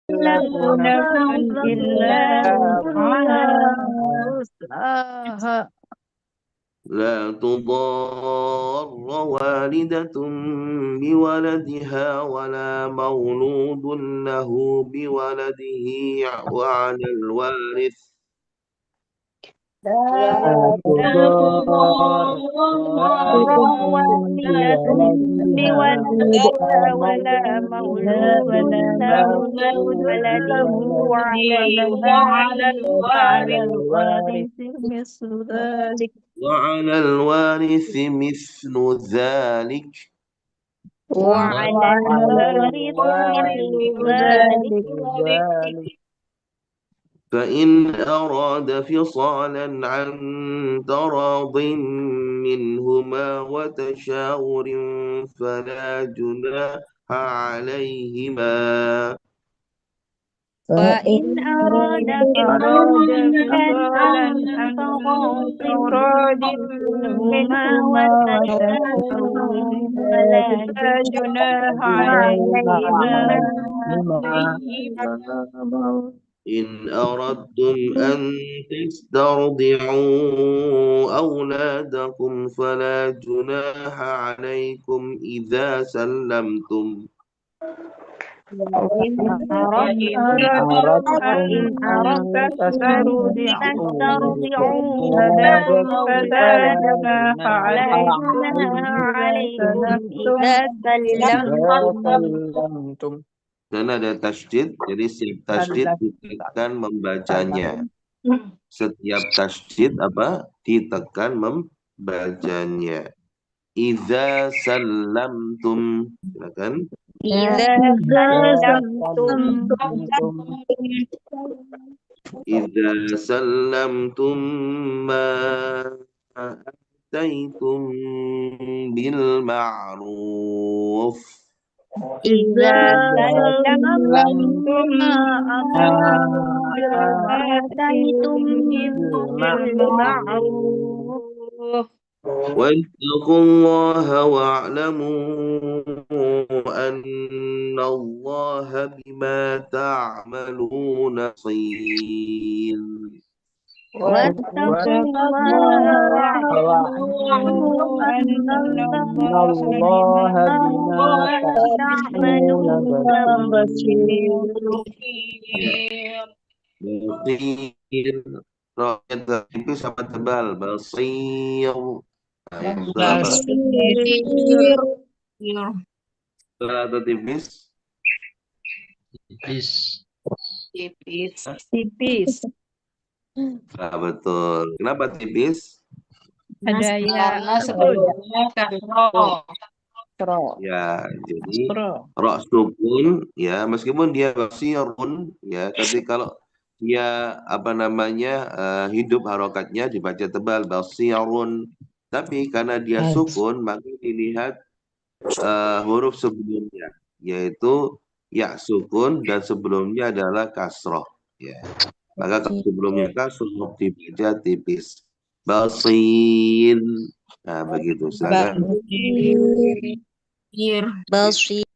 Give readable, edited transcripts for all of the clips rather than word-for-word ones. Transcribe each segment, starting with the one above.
تكلف نفس إلا وسعها لا تضار والدة بولدها ولا مولود له بولده وعلى الوارث لا لا تضار تضار والدة والدة بولدها بولدها ولا ولا مولود مولود له له بولده وعلى الوارث الوارث مثل ذلك وعلى الوارث مثل ذلك وعلى وعلى الوارث الوارث مثل ذلك مثل ذلك فإن أراد فصالا عن تراض منهما وتشاور فلا جناح عليهما فإن أراد فصالا عن تراض منهما وتشاور فلا جناح عليهما إن أردتم أن تسترضعوا أولادكم فلا جناح عليكم إذا سلمتم وإن أردتم فإن أن أردتم أن تسترضعوا تسترضعوا أولادكم فلا فلا جناح جناح عليكم عليكم إذا إذا سلمتم سلمتم karena ada tasydid, jadi setiap tasydid ditekan membacanya. Setiap tasydid apa? Ditekan membacanya. Iza sallamtum, silakan. إذا سلمتم Iza sallamtum ma ataitum bil ma'ruf. إذا إذا سلمتم ما آتيتم بالمعروف بالمعروف واتقوا الله واعلموا أن الله بما تعملون بصير. واتقوا الله واعلموا أن إن الله الله بما تعملون تعملون بصير بصير. Basir, roket tipis sama tebal. Basir. Nah, itu apa? بصير Tebal atau tipis? Tipis. tipis Nah, betul. Kenapa tipis? ada ya Karena sebelumnya kasroh. Ya, jadi rok sukun ya, meskipun dia basirun ya, tapi kalau dia apa namanya hidup harokatnya dibaca tebal basirun. Tapi karena dia sukun maka dilihat huruf sebelumnya yaitu ya sukun dan sebelumnya adalah kasroh ya. Maka kalau sebelumnya kasroh dibaca tipis. Basir. Nah, begitu. Silakan. Basir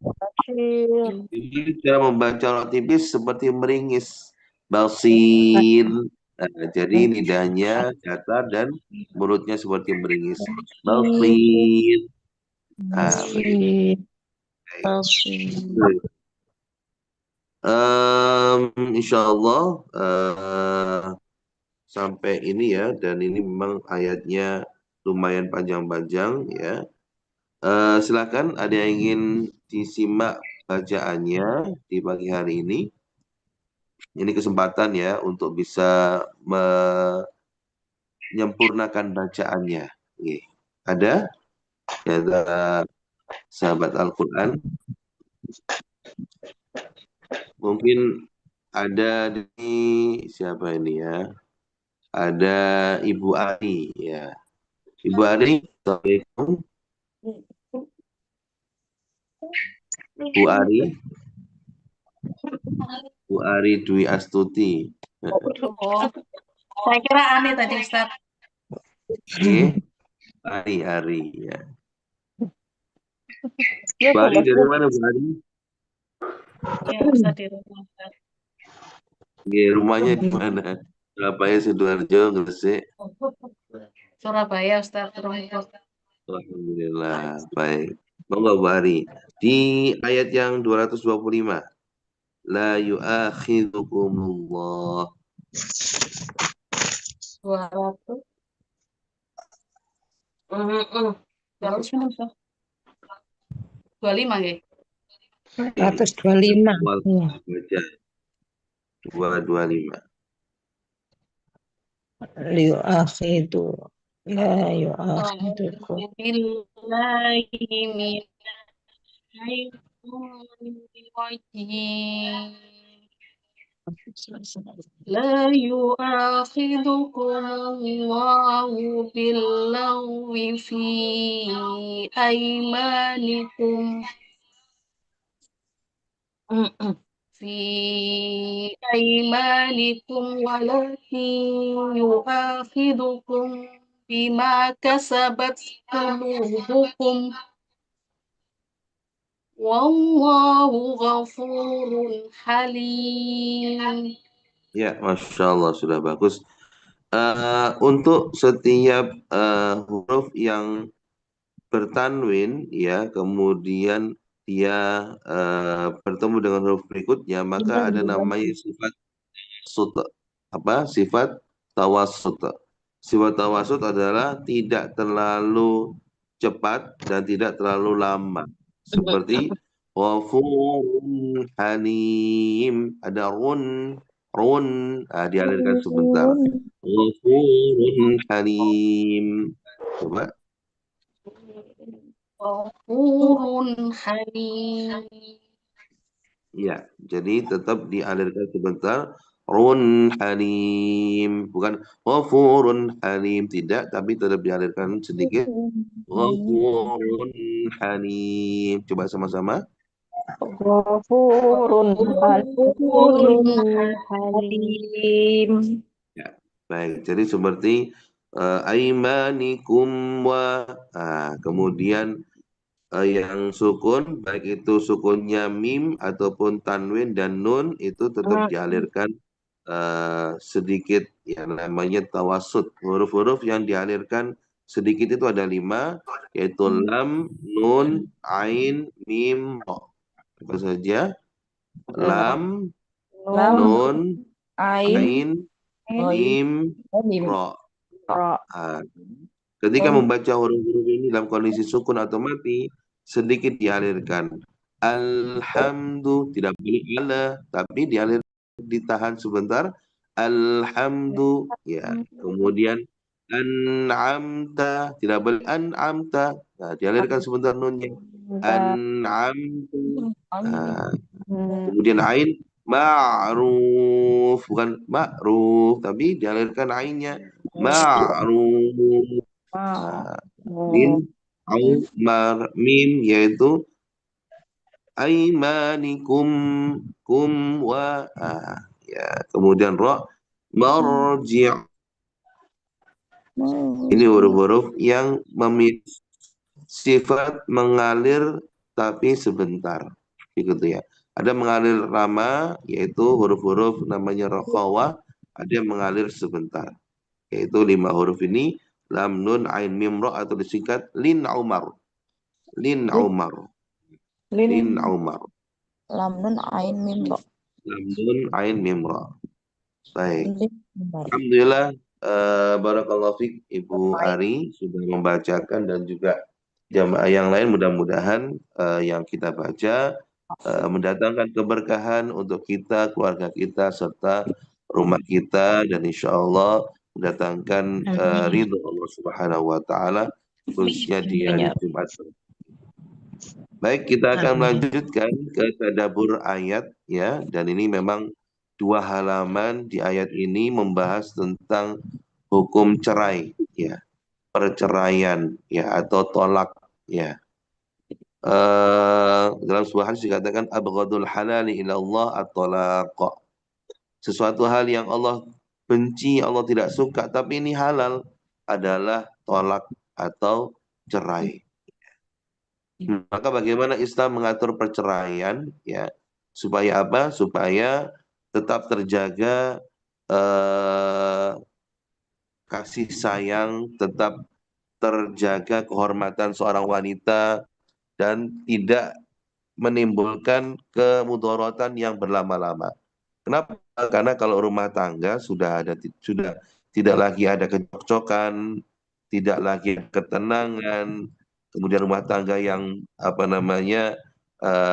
Jadi cara membaca rok tipis seperti meringis. Basir. Nah, jadi lidahnya datar dan mulutnya seperti meringis. Basir. Nah, begitu. Insya Allah sampai ini ya, dan ini memang ayatnya lumayan panjang-panjang ya. Silakan ada yang ingin disimak bacaannya di pagi hari ini. Ini kesempatan ya untuk bisa menyempurnakan bacaannya. Oke. Ada? Ada sahabat Al-Quran. Mungkin ada di siapa ini ya? Ada Ibu Ari ya. Ibu Ari, Assalamualaikum. Bu Ari, Bu Ari Dwi Astuti. Saya kira aneh tadi Ustaz. Oke, Ari ya. Bu Ari dari mana Bu Ari? Ya, Ustaz di rumah. Ustaz. Di rumahnya di mana? Surabaya, Sidoarjo, Gresik. Surabaya, Ustaz. Rumah. Alhamdulillah, baik. Monggo Bu Ari. Di ayat yang 225. La yu'akhidukumullah. 200. Berapa sih, Ustaz? 25 ya? 125. Wal Iya. baca 225. Liu'akhidu. La yu'akhidukum. Billahi minasyaitonir rajim. لا يؤاخذكم الله باللغو في أيمانكم ولكن يؤاخذكم بما كسبت قلوبكم والله غفور حليم. Ya, Masya Allah, sudah bagus. Untuk setiap huruf yang bertanwin, ya, kemudian dia bertemu dengan huruf berikutnya, maka ada namanya sifat sut. Apa? Sifat tawasut. Sifat tawasut adalah tidak terlalu cepat dan tidak terlalu lama. Seperti Ghafurun Halim. Ada run, dialirkan sebentar. Ghafurun Halim. Coba. Ghafurun Halim. Ya, jadi tetap dialirkan sebentar. Run Halim. Bukan Ghafurun Halim. Tidak, tapi tetap dialirkan sedikit. Ghafurun Halim. Coba sama-sama. Ghafurun Ghafurun Halim. Ya, baik. Jadi seperti aimanikum wa. Kemudian yang sukun, baik itu sukunnya mim ataupun tanwin dan nun, itu tetap dialirkan sedikit, yang namanya tawasud. Huruf-huruf yang dialirkan sedikit itu ada 5, yaitu lam, nun, ain, mim, ro. Apa saja? Lam, nun, ain, mim, ro. Ah, ketika membaca huruf-huruf ini dalam kondisi sukun atau mati, sedikit dialirkan. Alhamdu, tidak boleh ala, tapi dialir, ditahan sebentar. Alhamdu, ya. Kemudian an'amta, tidak boleh an'amta. Nah, dialirkan sebentar nunnya. An'amtu. Nah, kemudian ain ma'ruf, bukan ma'ruf, tapi dialirkan ainnya. Ma'ruf. Nah, mim, yaitu aimanikum wa. Ya, kemudian ro, marji'. Ini huruf-huruf yang memiliki sifat mengalir tapi sebentar, begitu ya. Ada mengalir lama, yaitu huruf-huruf namanya rokhawah. Ada yang mengalir sebentar, yaitu 5 huruf ini. Lam, nun, ain, mim, ro, atau disingkat lin Umar. Lin Umar. Lin Umar. Lam nun ain mim ro. Lam, nun, ain, mim, ro. Baik. Alhamdulillah. Barakallahu fiik Ibu Ari sudah membacakan, dan juga jamaah yang lain. Mudah-mudahan yang kita baca mendatangkan keberkahan untuk kita, keluarga kita, serta rumah kita, dan insya Allah mendatangkan ridho Allah Subhanahu wa Ta'ala, khususnya di hari Jumat. Baik, kita akan melanjutkan ke tadabbur ayat, ya, dan ini memang 2 halaman di ayat ini membahas tentang hukum cerai, ya, perceraian, ya, atau tolak, ya. Dalam sebuah hadis dikatakan abghadul halali ila Allah at-talaq. Sesuatu hal yang Allah benci, Allah tidak suka, tapi ini halal, adalah tolak atau cerai. Maka bagaimana Islam mengatur perceraian, ya, Supaya apa? Supaya tetap terjaga kasih sayang, tetap terjaga kehormatan seorang wanita dan tidak menimbulkan kemudaratan yang berlama-lama. Kenapa? Karena kalau rumah tangga sudah tidak lagi ada kecokcokan, tidak lagi ketenangan, kemudian rumah tangga yang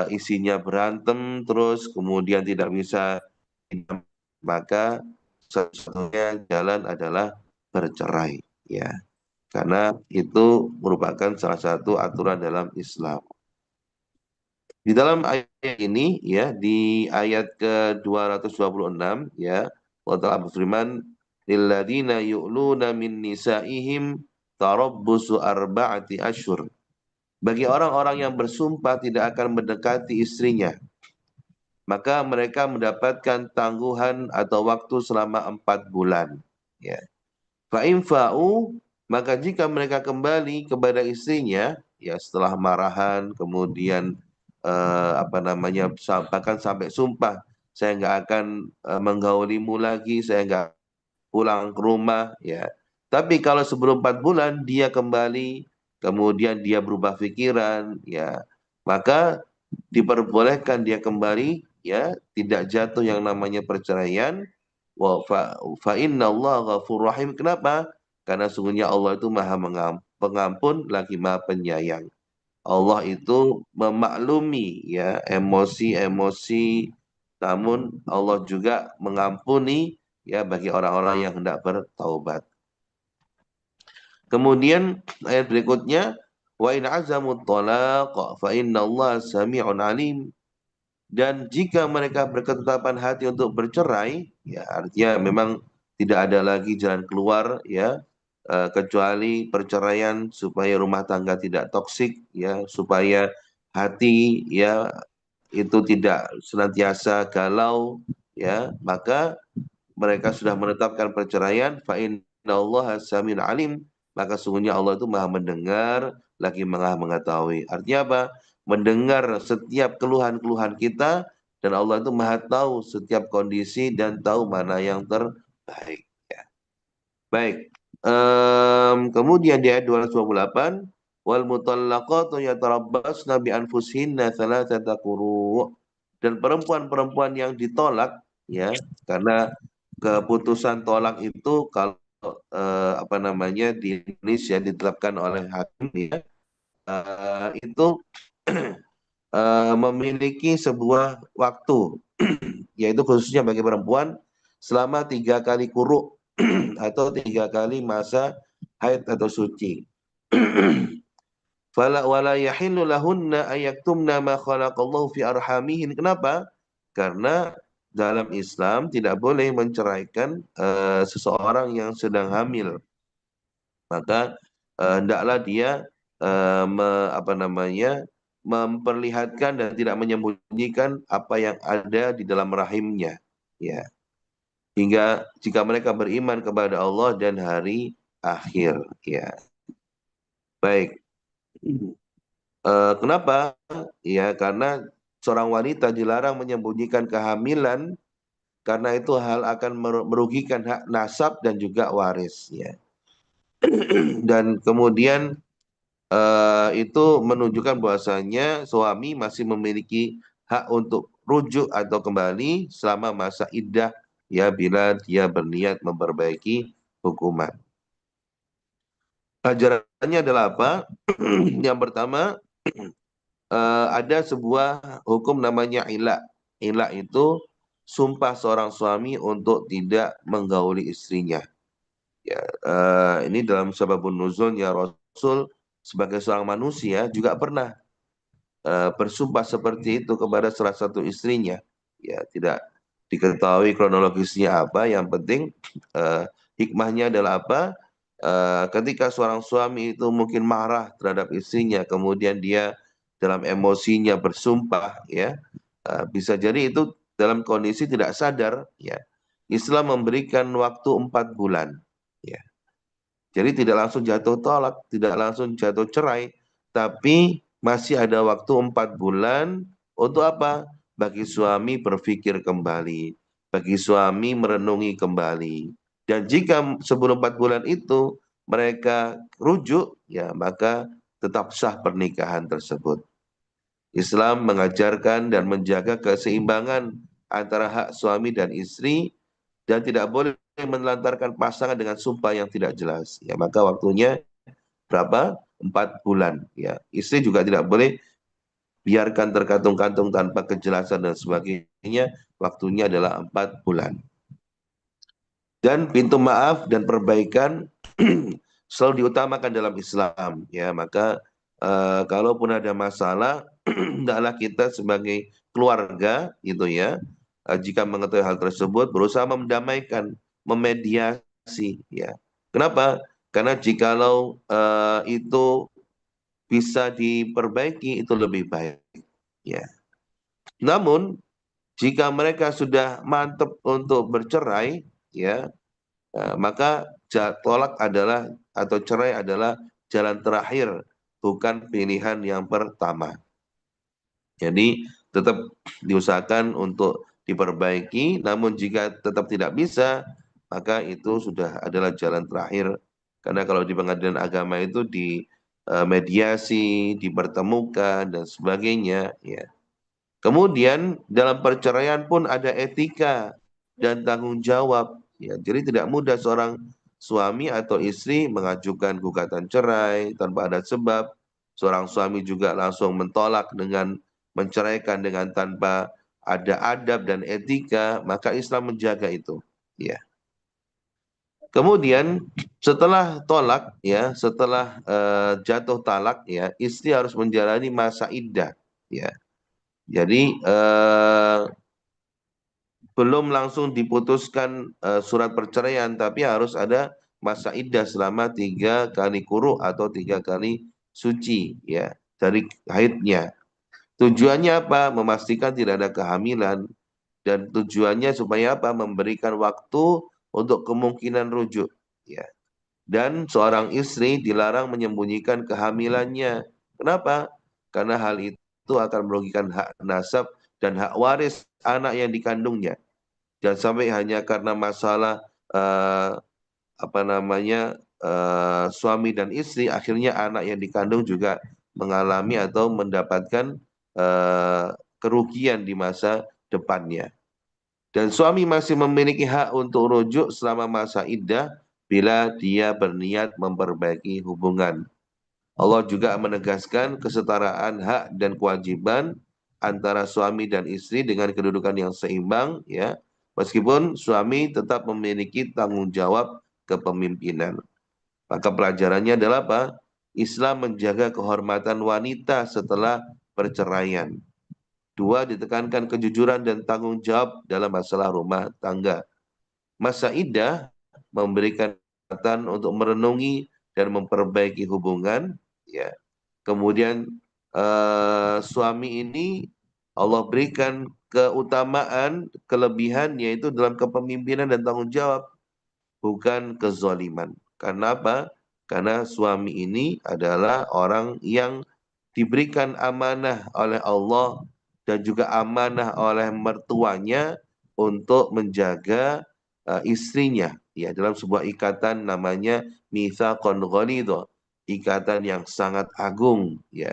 isinya berantem terus, kemudian tidak bisa, maka satu-satunya jalan adalah bercerai, ya. Karena itu merupakan salah satu aturan dalam Islam. Di dalam ayat ini, ya, di ayat ke-226, ya, Allah Ta'ala berfirman, lilladzina yu'luna min nisa'ihim tarabbusu arba'ati asyhur. Bagi orang-orang yang bersumpah tidak akan mendekati istrinya, maka mereka mendapatkan tangguhan atau waktu selama 4 bulan. Ya. Fa'in fa'u, maka jika mereka kembali kepada istrinya, ya, setelah marahan, kemudian bahkan sampai sumpah, saya nggak akan menggaulimu lagi, saya nggak pulang ke rumah, ya. Tapi kalau sebelum 4 bulan dia kembali, kemudian dia berubah pikiran, ya, maka diperbolehkan dia kembali, ya, tidak jatuh yang namanya perceraian. Fa inna Allah ghafur rahim. Kenapa? Karena sungguhnya Allah itu maha pengampun lagi maha penyayang. Allah itu memaklumi, ya, emosi-emosi, namun Allah juga mengampuni, ya, bagi orang-orang yang hendak bertaubat. Kemudian ayat berikutnya, wa in azamu talaq fa inna Allah sami'un alim. Dan jika mereka berketetapan hati untuk bercerai, ya, artinya memang tidak ada lagi jalan keluar, ya, kecuali perceraian supaya rumah tangga tidak toksik, ya, supaya hati, ya, itu tidak senantiasa galau, ya, maka mereka sudah menetapkan perceraian, fa innallaha samiun alim, maka sungguhnya Allah itu maha mendengar lagi maha mengetahui. Artinya apa? Mendengar setiap keluhan-keluhan kita, dan Allah itu maha tahu setiap kondisi dan tahu mana yang terbaik, ya. Baik. Kemudian di ayat 228, wal mutallaqatu yatarabbasna bi anfusihinna thalathata quru'. Dan perempuan-perempuan yang ditolak, ya, karena keputusan tolak itu kalau di Indonesia ditetapkan oleh hakim, ya, itu memiliki sebuah waktu, yaitu khususnya bagi perempuan selama 3 kali quru' atau 3 kali masa haid atau suci. Fala wala yahillu lahunna ayaktumna ma khalaqallahu fi arhamihin. Kenapa? Karena dalam Islam tidak boleh menceraikan seseorang yang sedang hamil. Maka hendaklah dia memperlihatkan dan tidak menyembunyikan apa yang ada di dalam rahimnya, ya. Hingga jika mereka beriman kepada Allah dan hari akhir, ya. Baik. Kenapa? Ya, karena seorang wanita dilarang menyembunyikan kehamilan, karena itu hal akan merugikan hak nasab dan juga waris, ya. Dan kemudian itu menunjukkan bahwasanya suami masih memiliki hak untuk rujuk atau kembali selama masa iddah, ya, bila dia berniat memperbaiki hukuman. Ajarannya adalah apa? Yang pertama, ada sebuah hukum namanya ilah. Ilah itu sumpah seorang suami untuk tidak menggauli istrinya. Ya, ini dalam sababun nuzul, ya, Rasul sebagai seorang manusia juga pernah bersumpah seperti itu kepada salah satu istrinya. Ya, tidak diketahui kronologisnya apa, yang penting hikmahnya adalah apa? Ketika seorang suami itu mungkin marah terhadap istrinya, kemudian dia dalam emosinya bersumpah, ya, bisa jadi itu dalam kondisi tidak sadar, ya. Islam memberikan waktu 4 bulan, ya. Jadi tidak langsung jatuh tolak, tidak langsung jatuh cerai, tapi masih ada waktu 4 bulan untuk apa? bagi suami berpikir kembali, bagi suami merenungi kembali. Dan jika sebelum 4 bulan itu mereka rujuk, ya maka tetap sah pernikahan tersebut. Islam mengajarkan dan menjaga keseimbangan antara hak suami dan istri dan tidak boleh menelantarkan pasangan dengan sumpah yang tidak jelas. Ya, maka waktunya berapa? 4 bulan. Ya, istri juga tidak boleh biarkan terkantung-kantung tanpa kejelasan dan sebagainya. Waktunya adalah 4 bulan. Dan pintu maaf dan perbaikan selalu diutamakan dalam Islam. Ya, maka kalaupun ada masalah, hendaklah kita sebagai keluarga, gitu ya, jika mengetahui hal tersebut, berusaha mendamaikan, memediasi. Ya, kenapa? Karena jikalau itu bisa diperbaiki, itu lebih baik. Ya. Namun, jika mereka sudah mantap untuk bercerai, ya, maka tolak adalah atau cerai adalah jalan terakhir, bukan pilihan yang pertama. Jadi tetap diusahakan untuk diperbaiki, namun jika tetap tidak bisa, maka itu sudah adalah jalan terakhir. Karena kalau di pengadilan agama itu di mediasi, dipertemukan dan sebagainya, ya. Kemudian dalam perceraian pun ada etika dan tanggung jawab. Ya, jadi tidak mudah seorang suami atau istri mengajukan gugatan cerai tanpa ada sebab. Seorang suami juga langsung mentolak dengan menceraikan dengan tanpa ada adab dan etika, maka Islam menjaga itu. Ya. Kemudian setelah tolak, ya, setelah jatuh talak, ya, istri harus menjalani masa iddah. Ya. Jadi belum langsung diputuskan surat perceraian, tapi harus ada masa iddah selama 3 kali quru atau 3 kali suci, ya, dari haidnya. Tujuannya apa? Memastikan tidak ada kehamilan, dan tujuannya supaya apa? Memberikan waktu untuk kemungkinan rujuk. Ya. Dan seorang istri dilarang menyembunyikan kehamilannya. Kenapa? Karena hal itu akan merugikan hak nasab dan hak waris anak yang dikandungnya. Jangan sampai hanya karena masalah suami dan istri, akhirnya anak yang dikandung juga mengalami atau mendapatkan kerugian di masa depannya. Dan suami masih memiliki hak untuk rujuk selama masa iddah bila dia berniat memperbaiki hubungan. Allah juga menegaskan kesetaraan hak dan kewajiban antara suami dan istri dengan kedudukan yang seimbang, ya. Meskipun suami tetap memiliki tanggung jawab kepemimpinan. Maka pelajarannya adalah apa? Islam menjaga kehormatan wanita setelah perceraian. 2, ditekankan kejujuran dan tanggung jawab dalam masalah rumah tangga. Masa iddah memberikan kesempatan untuk merenungi dan memperbaiki hubungan, ya. Kemudian suami ini Allah berikan keutamaan, kelebihan, yaitu dalam kepemimpinan dan tanggung jawab, bukan kezaliman. Karena apa? Karena suami ini adalah orang yang diberikan amanah oleh Allah dan juga amanah oleh mertuanya untuk menjaga istrinya, ya, dalam sebuah ikatan namanya mitsaqon ghalidho, ikatan yang sangat agung, ya.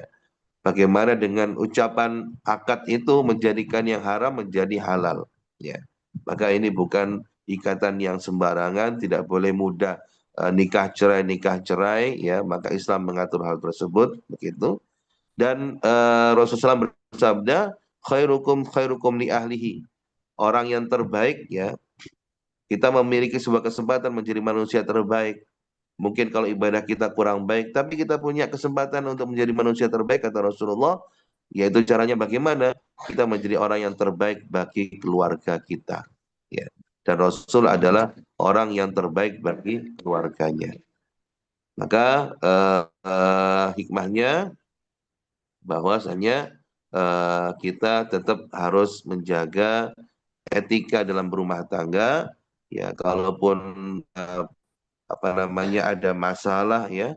Bagaimana dengan ucapan akad itu menjadikan yang haram menjadi halal, ya. Maka ini bukan ikatan yang sembarangan, tidak boleh mudah nikah cerai, ya. Maka Islam mengatur hal tersebut, begitu. Dan Rasulullah bersabda, khairukum li ahlihi. Orang yang terbaik, ya, kita memiliki sebuah kesempatan menjadi manusia terbaik. Mungkin kalau ibadah kita kurang baik, tapi kita punya kesempatan untuk menjadi manusia terbaik, kata Rasulullah, yaitu caranya bagaimana? Kita menjadi orang yang terbaik bagi keluarga kita. Ya. Dan Rasul adalah orang yang terbaik bagi keluarganya. Maka hikmahnya bahwasanya kita tetap harus menjaga etika dalam berumah tangga, ya. Kalaupun ada masalah, ya,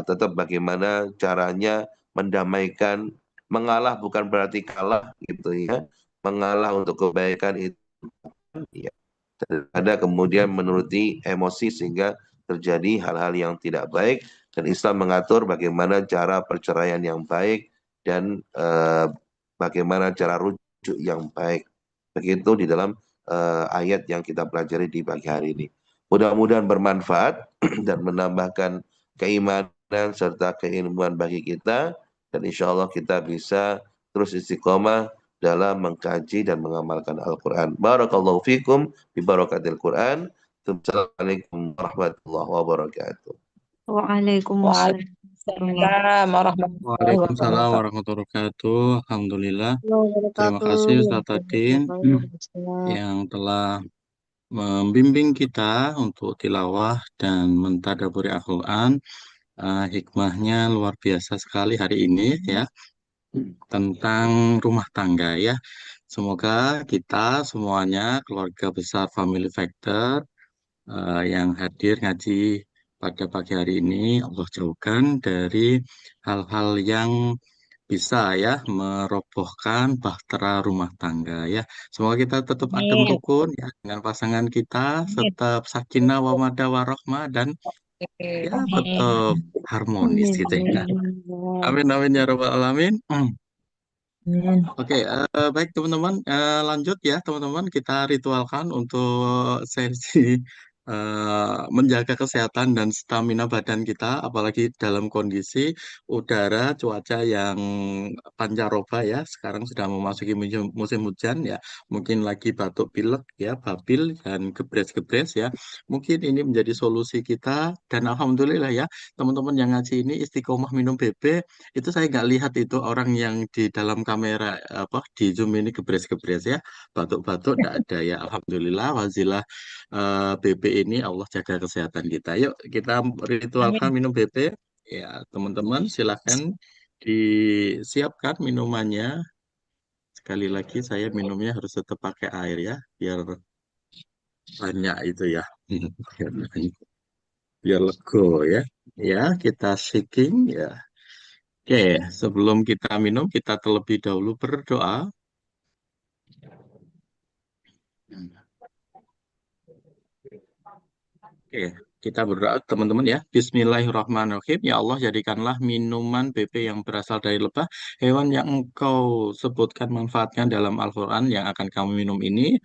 tetap bagaimana caranya mendamaikan, mengalah bukan berarti kalah gitu ya. Mengalah untuk kebaikan itu ya. Ada kemudian menuruti emosi sehingga terjadi hal-hal yang tidak baik, dan Islam mengatur bagaimana cara perceraian yang baik dan bagaimana cara rujuk yang baik. Begitu di dalam ayat yang kita pelajari di pagi hari ini. Mudah-mudahan bermanfaat dan menambahkan keimanan serta keilmuan bagi kita, dan insya Allah kita bisa terus istiqomah dalam mengkaji dan mengamalkan Al-Quran. Barakallahu fikum bibarakatil Quran. Assalamualaikum warahmatullahi wabarakatuh. Waalaikumsalam warahmatullahi Waalaikumsalam warahmatullahi Waalaikumsalam wabarakatuh. warahmatullahi wabarakatuh. Alhamdulillah. Terima wabarakatuh. kasih Ustaz Takin yang telah membimbing kita untuk tilawah dan mentadaburi Al-Quran. Hikmahnya luar biasa sekali hari ini ya, tentang rumah tangga ya. Semoga kita semuanya, keluarga besar Family Factor, yang hadir ngaji pada pagi hari ini, Allah jauhkan dari hal-hal yang bisa ya merobohkan bahtera rumah tangga ya. Semoga kita tetap adem Amin. rukun ya dengan pasangan kita, Amin. tetap sakinah wa mawaddah warahmah, dan ya Amin. tetap harmonis Amin. gitu ya. Amin. Amin amin ya rabbal alamin. Amin. Oke, baik teman-teman, lanjut ya teman-teman, kita ritualkan untuk sesi menjaga kesehatan dan stamina badan kita, apalagi dalam kondisi udara cuaca yang pancaroba ya. Sekarang sudah memasuki musim hujan ya, mungkin lagi batuk pilek ya, babil dan gebres-gebres ya. Mungkin ini menjadi solusi kita, dan alhamdulillah ya teman-teman yang ngaji ini istiqomah minum BB. Itu saya nggak lihat itu orang yang di dalam kamera apa di Zoom ini gebres-gebres ya, batuk-batuk nggak ada ya, alhamdulillah. Wazilah BB ini, Allah jaga kesehatan kita. Yuk kita ritualkan Amin. minum BB ya teman-teman, silahkan disiapkan minumannya. Sekali lagi saya minumnya harus tetap pakai air ya, biar banyak itu ya. Biar lego ya. Ya, kita shaking ya. Oke, sebelum kita minum, kita terlebih dahulu berdoa. Oke, kita berdoa teman-teman ya. Bismillahirrahmanirrahim. Ya Allah, jadikanlah minuman BP yang berasal dari lebah hewan yang Engkau sebutkan manfaatnya dalam Al-Quran yang akan kami minum ini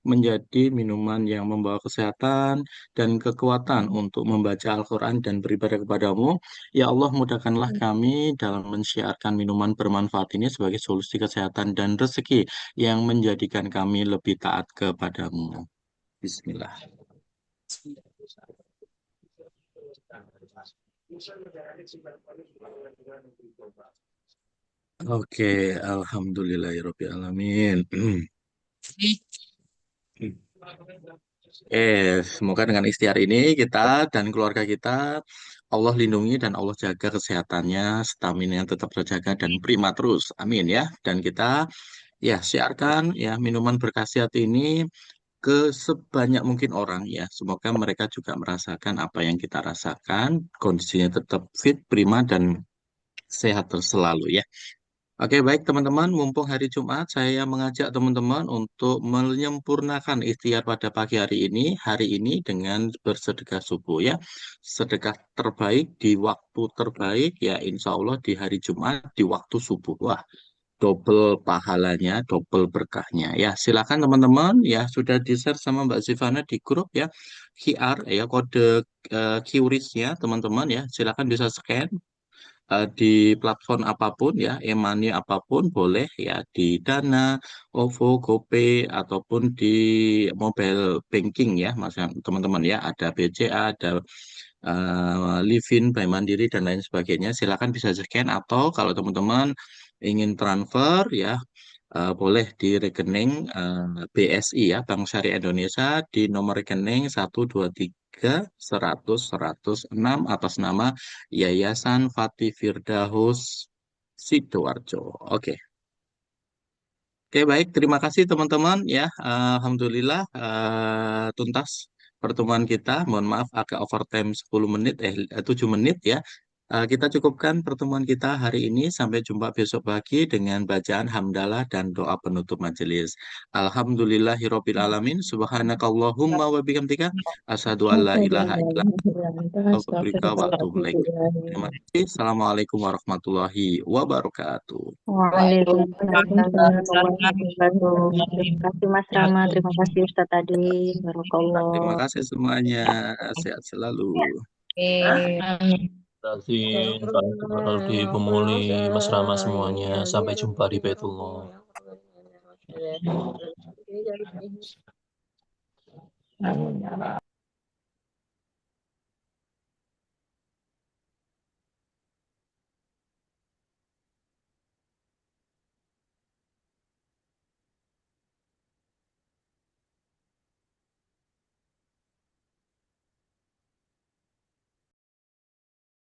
menjadi minuman yang membawa kesehatan dan kekuatan untuk membaca Al-Quran dan beribadah kepadamu. Ya Allah, mudahkanlah kami dalam mensyiarkan minuman bermanfaat ini sebagai solusi kesehatan dan rezeki yang menjadikan kami lebih taat kepadamu. Bismillah. Oke, alhamdulillahirobbilalamin. Semoga dengan ikhtiar ini kita dan keluarga kita Allah lindungi dan Allah jaga kesehatannya, stamina yang tetap terjaga dan prima terus. Amin ya. Dan kita ya siarkan ya minuman berkhasiat ini ke sebanyak mungkin orang ya. Semoga mereka juga merasakan apa yang kita rasakan, kondisinya tetap fit, prima, dan sehat terus selalu ya. Oke, baik teman-teman, mumpung hari Jumat, saya mengajak teman-teman untuk menyempurnakan ikhtiar pada pagi hari ini dengan bersedekah subuh ya. Sedekah terbaik di waktu terbaik ya, insya Allah di hari Jumat di waktu subuh. Wah, double pahalanya, double berkahnya. Ya, silakan teman-teman ya, sudah di-share sama Mbak Zivana di grup ya. QR ya, kode QRIS-nya teman-teman ya, silakan bisa scan di platform apapun ya, e-money apapun boleh ya, di Dana, OVO, GoPay ataupun di mobile banking ya, mas teman-teman ya, ada BCA, ada Livin, Bank Mandiri dan lain sebagainya. Silakan bisa scan, atau kalau teman-teman ingin transfer ya, boleh di rekening BSI ya, Bank Syariah Indonesia, di nomor rekening 123 100 106 atas nama Yayasan Fatih Firdaus Sidoarjo. Oke. Oke, baik. Terima kasih teman-teman ya. Alhamdulillah tuntas pertemuan kita. Mohon maaf agak overtime 10 menit 7 menit ya. Kita cukupkan pertemuan kita hari ini. Sampai jumpa besok pagi dengan bacaan hamdalah dan doa penutup majelis. Alhamdulillahirabbil alamin. Subhanakallahumma wa bihamdika asyhadu an la ilaha illa anta astaghfiruka wa atubu ilaik. Terima kasih. Assalamualaikum warahmatullahi wabarakatuh. Waalaikumsalam warahmatullahi wabarakatuh. Terima kasih Mas Rama, terima kasih Ustadz Adi. Terima Barakallah. kasih semuanya. Sehat selalu. Terima kasih Pak Aldi, Pemuli, Mas Rama semuanya. Sampai jumpa di Baitullah. Amin.